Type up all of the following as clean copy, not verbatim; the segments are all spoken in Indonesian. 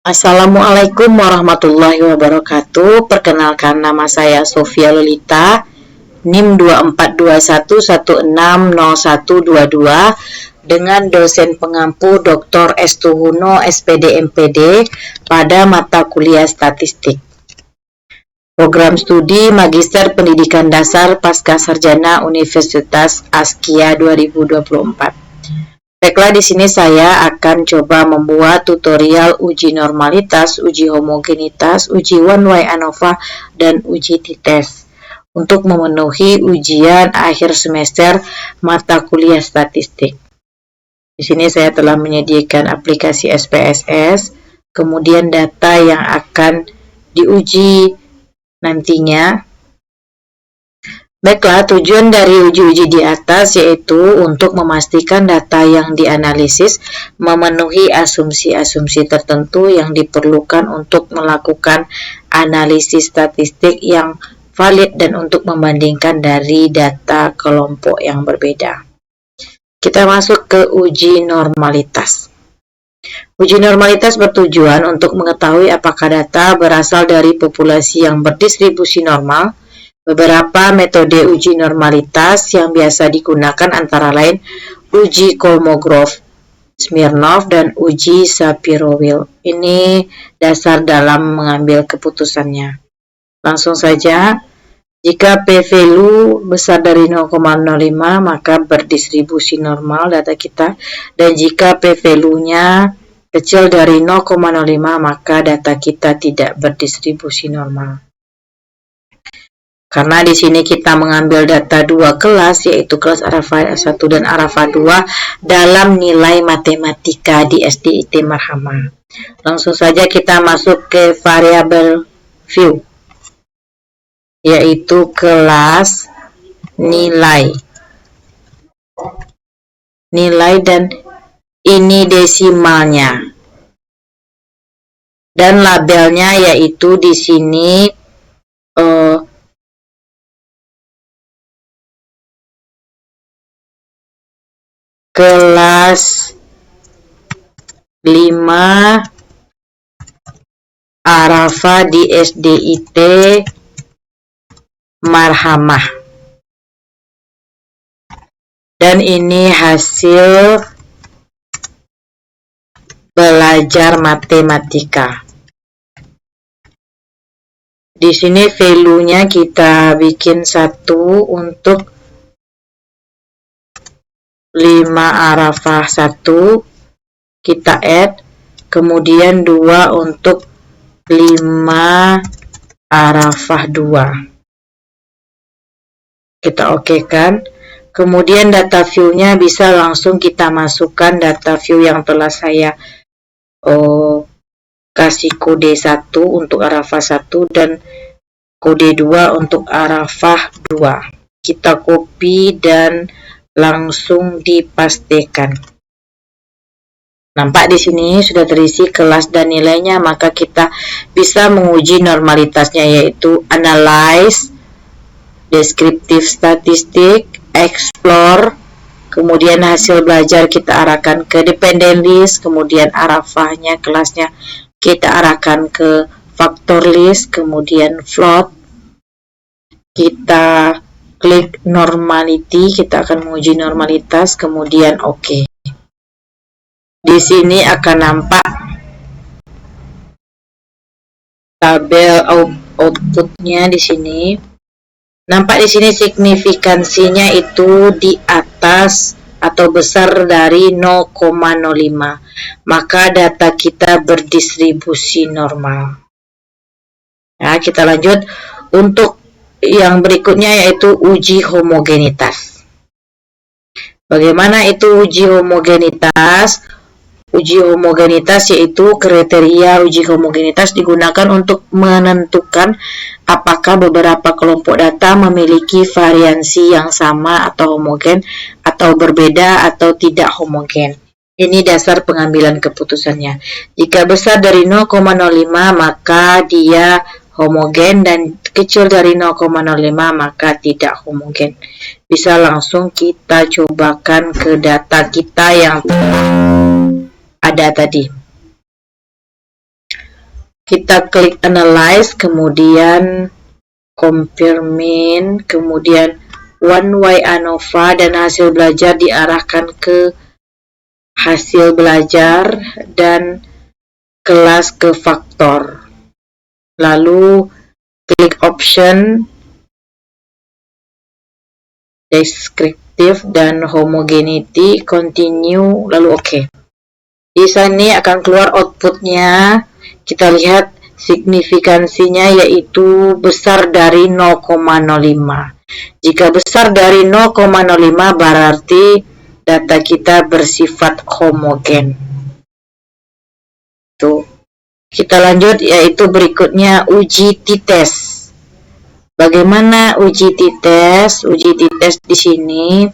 Assalamualaikum warahmatullahi wabarakatuh. Perkenalkan, nama saya Sofia Lolita, NIM 2421160122 dengan dosen pengampu Dr. Estuhuno SPD MPD pada mata kuliah statistik. Program studi Magister Pendidikan Dasar Pascasarjana Universitas Askia 2024. Baiklah, di sini saya akan coba membuat tutorial uji normalitas, uji homogenitas, uji one way ANOVA, dan uji t-test untuk memenuhi ujian akhir semester mata kuliah statistik. Di sini saya telah menyediakan aplikasi SPSS, kemudian data yang akan diuji nantinya. Baiklah, tujuan dari uji-uji di atas yaitu untuk memastikan data yang dianalisis memenuhi asumsi-asumsi tertentu yang diperlukan untuk melakukan analisis statistik yang valid dan untuk membandingkan dari data kelompok yang berbeda. Kita masuk ke uji normalitas. Uji normalitas bertujuan untuk mengetahui apakah data berasal dari populasi yang berdistribusi normal. Beberapa metode uji normalitas yang biasa digunakan antara lain uji Kolmogorov-Smirnov dan uji Shapiro-Wilk. Ini dasar dalam mengambil keputusannya. Langsung saja, jika p-value besar dari 0,05 maka berdistribusi normal data kita, dan jika p-value-nya kecil dari 0,05 maka data kita tidak berdistribusi normal. Karena di sini kita mengambil data dua kelas, yaitu kelas Arafa 1 dan Arafa 2 dalam nilai matematika di SDIT Marhama. Langsung saja kita masuk ke variabel view, yaitu kelas nilai. Nilai dan ini desimalnya. Dan labelnya yaitu di sini kelas 5 Arafa di SDIT Marhamah. Dan ini hasil belajar matematika. Di sini value-nya kita bikin 1 untuk 5 Arafah 1 kita add, kemudian 2 untuk 5 Arafah 2 kita okekan. Kemudian data view-nya bisa langsung kita masukkan data view yang telah saya kasih kode 1 untuk Arafah 1 dan kode 2 untuk Arafah 2. Kita copy dan langsung dipastikan. Nampak di sini sudah terisi kelas dan nilainya, maka kita bisa menguji normalitasnya, yaitu analyze, descriptive statistic, explore, kemudian hasil belajar kita arahkan ke dependent list, kemudian arafahnya kelasnya kita arahkan ke factor list, kemudian float, kita klik normality, kita akan menguji normalitas, kemudian oke. Di sini akan nampak tabel outputnya di sini. Nampak di sini signifikansinya itu di atas atau besar dari 0,05. Maka data kita berdistribusi normal. Nah, kita lanjut untuk yang berikutnya, yaitu uji homogenitas. Bagaimana itu uji homogenitas? Uji homogenitas yaitu kriteria uji homogenitas digunakan untuk menentukan apakah beberapa kelompok data memiliki variansi yang sama atau homogen, atau berbeda atau tidak homogen. Ini dasar pengambilan keputusannya. Jika besar dari 0,05 maka dia homogen, dan kecil dari 0,05 maka tidak homogen. Bisa langsung kita cobakan ke data kita yang ada tadi. Kita klik analyze, kemudian confirming, kemudian one way ANOVA, dan hasil belajar diarahkan ke hasil belajar dan kelas ke faktor. Lalu klik option descriptive dan homogeneity, continue, lalu oke. Di sini akan keluar outputnya. Kita lihat signifikansinya yaitu besar dari 0,05. Jika besar dari 0,05 berarti data kita bersifat homogen. Tuh. Kita lanjut yaitu berikutnya uji t-test. Bagaimana uji t-test? Uji t-test di sini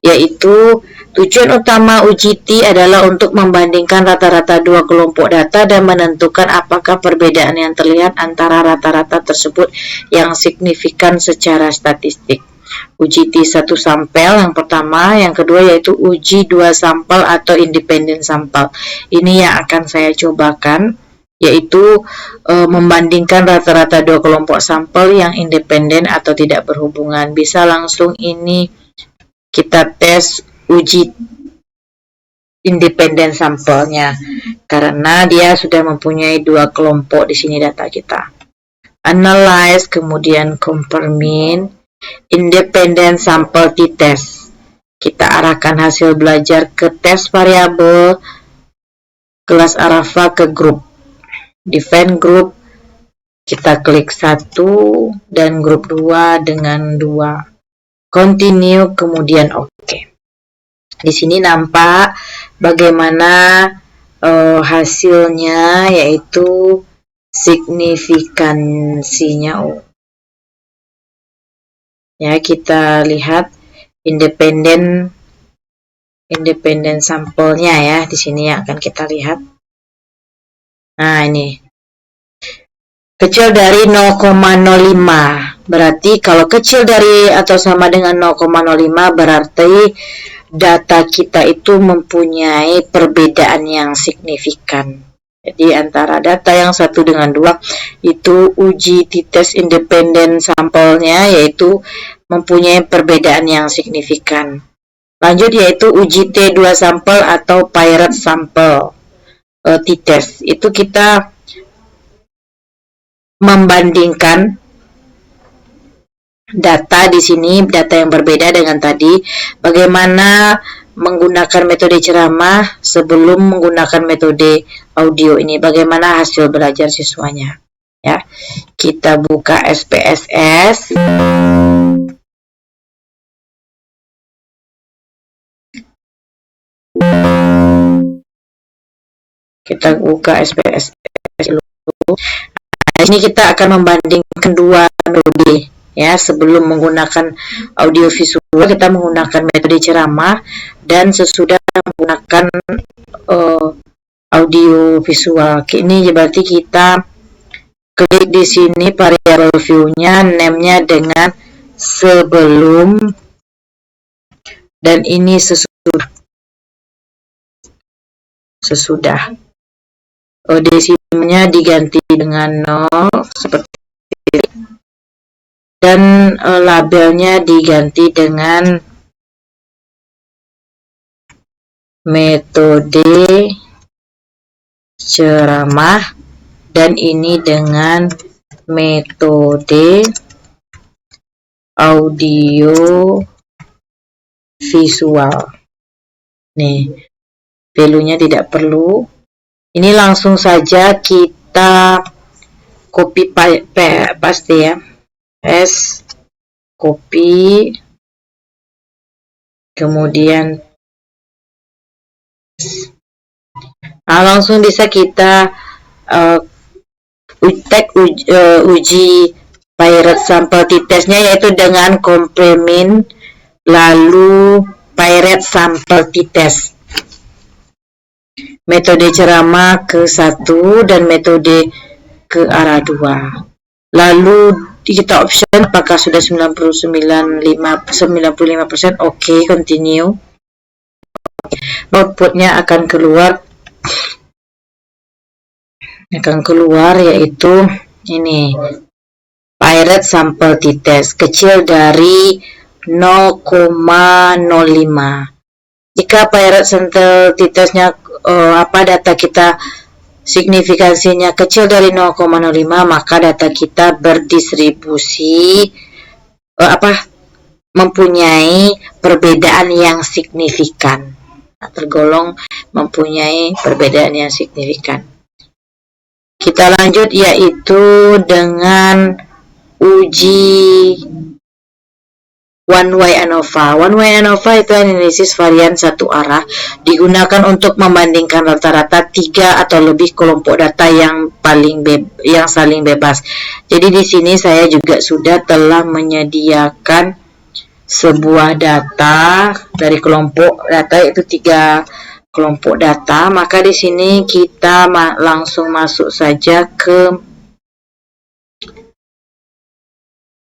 yaitu tujuan utama uji T adalah untuk membandingkan rata-rata dua kelompok data dan menentukan apakah perbedaan yang terlihat antara rata-rata tersebut yang signifikan secara statistik. Uji T satu sampel yang pertama, yang kedua yaitu uji dua sampel atau independent sampel. Ini yang akan saya cobakan, yaitu membandingkan rata-rata dua kelompok sampel yang independen atau tidak berhubungan. Bisa langsung ini kita tes uji independen sampelnya karena dia sudah mempunyai dua kelompok di sini data kita. Analyze, kemudian confirming, independent sample t-test. Kita arahkan hasil belajar ke tes variabel kelas ANOVA ke grup. Define group, kita klik 1 dan grup 2 dengan 2. Continue, kemudian oke. Di sini nampak bagaimana hasilnya, yaitu signifikansinya. Ya, kita lihat independen sampelnya ya. Di sini yang akan kita lihat. Nah, ini kecil dari 0,05. Berarti kalau kecil dari atau sama dengan 0,05 berarti data kita itu mempunyai perbedaan yang signifikan. Jadi antara data yang 1 dengan 2 itu uji t-test independen sampelnya yaitu mempunyai perbedaan yang signifikan. Lanjut yaitu uji T2 sampel atau paired sample t-test. Itu kita membandingkan data di sini, data yang berbeda dengan tadi, bagaimana menggunakan metode ceramah sebelum menggunakan metode audio ini, bagaimana hasil belajar siswanya. Ya, kita buka SPSS. Kita buka SPSS dulu. Nah, ini kita akan membandingkan dua metode. Ya, sebelum menggunakan audio visual kita menggunakan metode ceramah dan sesudah menggunakan audio visual. Ini berarti kita klik di sini variable view-nya, name-nya dengan sebelum dan ini sesudah. Desimnya diganti dengan 0 seperti ini. Dan labelnya diganti dengan metode ceramah dan ini dengan metode audio visual. Nih, value-nya tidak perlu. Ini langsung saja kita copy paste ya. Copy, kemudian langsung bisa kita uji paired sample t-testnya yaitu dengan complement lalu paired sample t-test. Metode ceramah ke 1 dan metode ke arah 2. Lalu kita option apakah sudah 95%, oke, continue. Outputnya akan keluar akan keluar, yaitu ini Pirate sampel t-test kecil dari 0,05. Jika Pirate sampel t-testnya data kita signifikansinya kecil dari 0,05, maka data kita berdistribusi mempunyai perbedaan yang signifikan, tergolong mempunyai perbedaan yang signifikan. Kita lanjut, yaitu dengan uji one way ANOVA. One way ANOVA itu analisis varian satu arah, digunakan untuk membandingkan rata-rata 3 atau lebih kelompok data yang saling bebas. Jadi di sini saya juga sudah telah menyediakan sebuah data dari kelompok data, yaitu 3 kelompok data. Maka di sini kita langsung masuk saja ke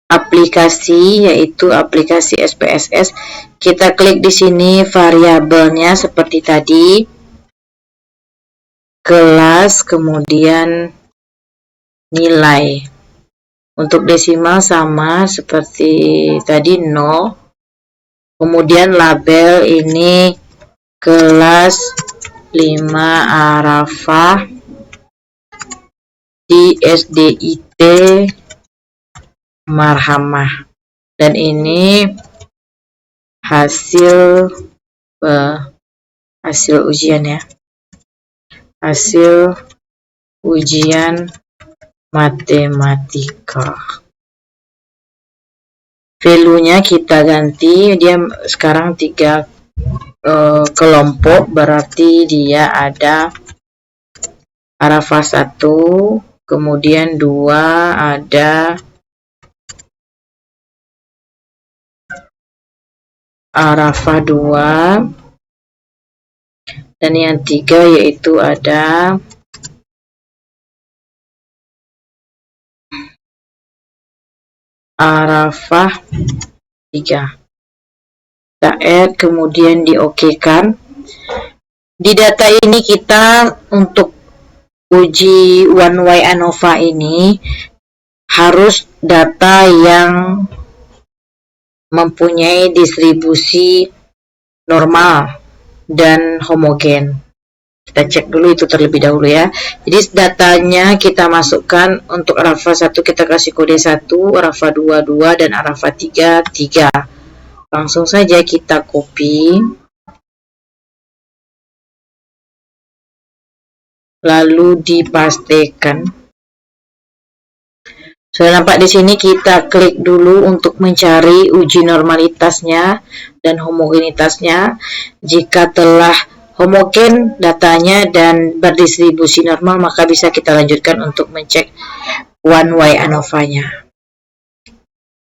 aplikasi, yaitu aplikasi SPSS. Kita klik di sini variabelnya seperti tadi, kelas, kemudian nilai. Untuk desimal sama seperti tadi 0. Kemudian label ini kelas 5 Arafah di SDIT Marhamah, dan ini hasil ujian ya, hasil ujian matematika. Value-nya kita ganti, dia sekarang 3 kelompok, berarti dia ada Arafah 1, kemudian 2 ada Arafah 2, dan yang 3 yaitu ada Arafah 3. Kita add, kemudian di-OK-kan. Di data ini kita untuk uji one way ANOVA ini harus data yang mempunyai distribusi normal dan homogen. Kita cek dulu itu terlebih dahulu ya. Jadi datanya kita masukkan, untuk Arafah 1 kita kasih kode 1, Arafah 2 2, dan Arafah 3 3. Langsung saja kita copy, lalu dipastekan. Sudah nampak di sini, kita klik dulu untuk mencari uji normalitasnya dan homogenitasnya. Jika telah homogen datanya dan berdistribusi normal, maka bisa kita lanjutkan untuk mencek one way ANOVA-nya.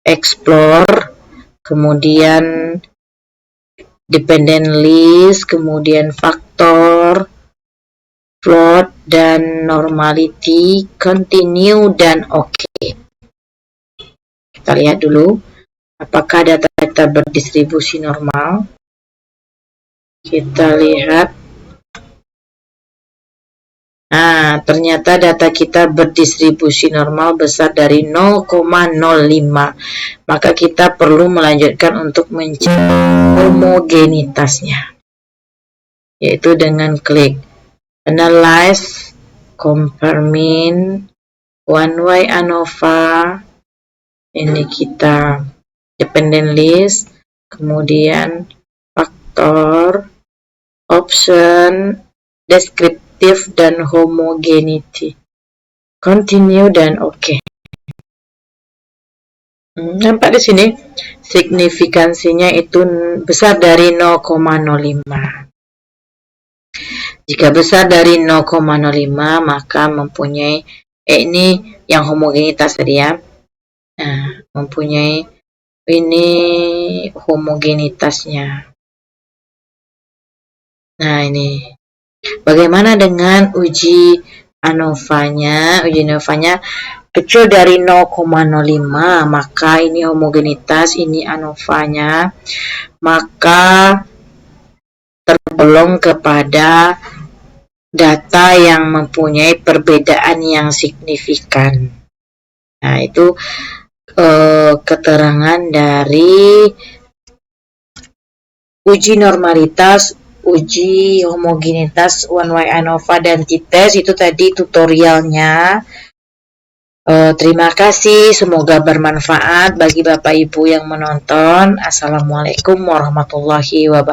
Explore, kemudian dependent list, kemudian faktor, float, dan normality, continue, dan OK. Kita lihat dulu apakah data kita berdistribusi normal. Kita lihat, nah ternyata data kita berdistribusi normal besar dari 0,05. Maka kita perlu melanjutkan untuk mencek homogenitasnya, yaitu dengan klik Analyze, Compare Mean, One Way ANOVA. Ini kita dependent list, kemudian faktor, option, deskriptif, dan homogeneity. Continue dan OK. Nampak di sini signifikansinya itu besar dari 0,05. Jika besar dari 0,05 maka mempunyai ini yang homogenitas tadi ya. Nah, mempunyai ini homogenitasnya. Nah, ini. Bagaimana dengan uji ANOVA-nya? Uji ANOVA-nya kecil dari 0,05, maka ini homogenitas, ini ANOVA-nya, maka tergolong kepada data yang mempunyai perbedaan yang signifikan. Nah, itu keterangan dari uji normalitas, uji homogenitas, one-way ANOVA, dan t-test. Itu tadi tutorialnya. Terima kasih, semoga bermanfaat bagi Bapak Ibu yang menonton. Assalamualaikum warahmatullahi wabarakatuh.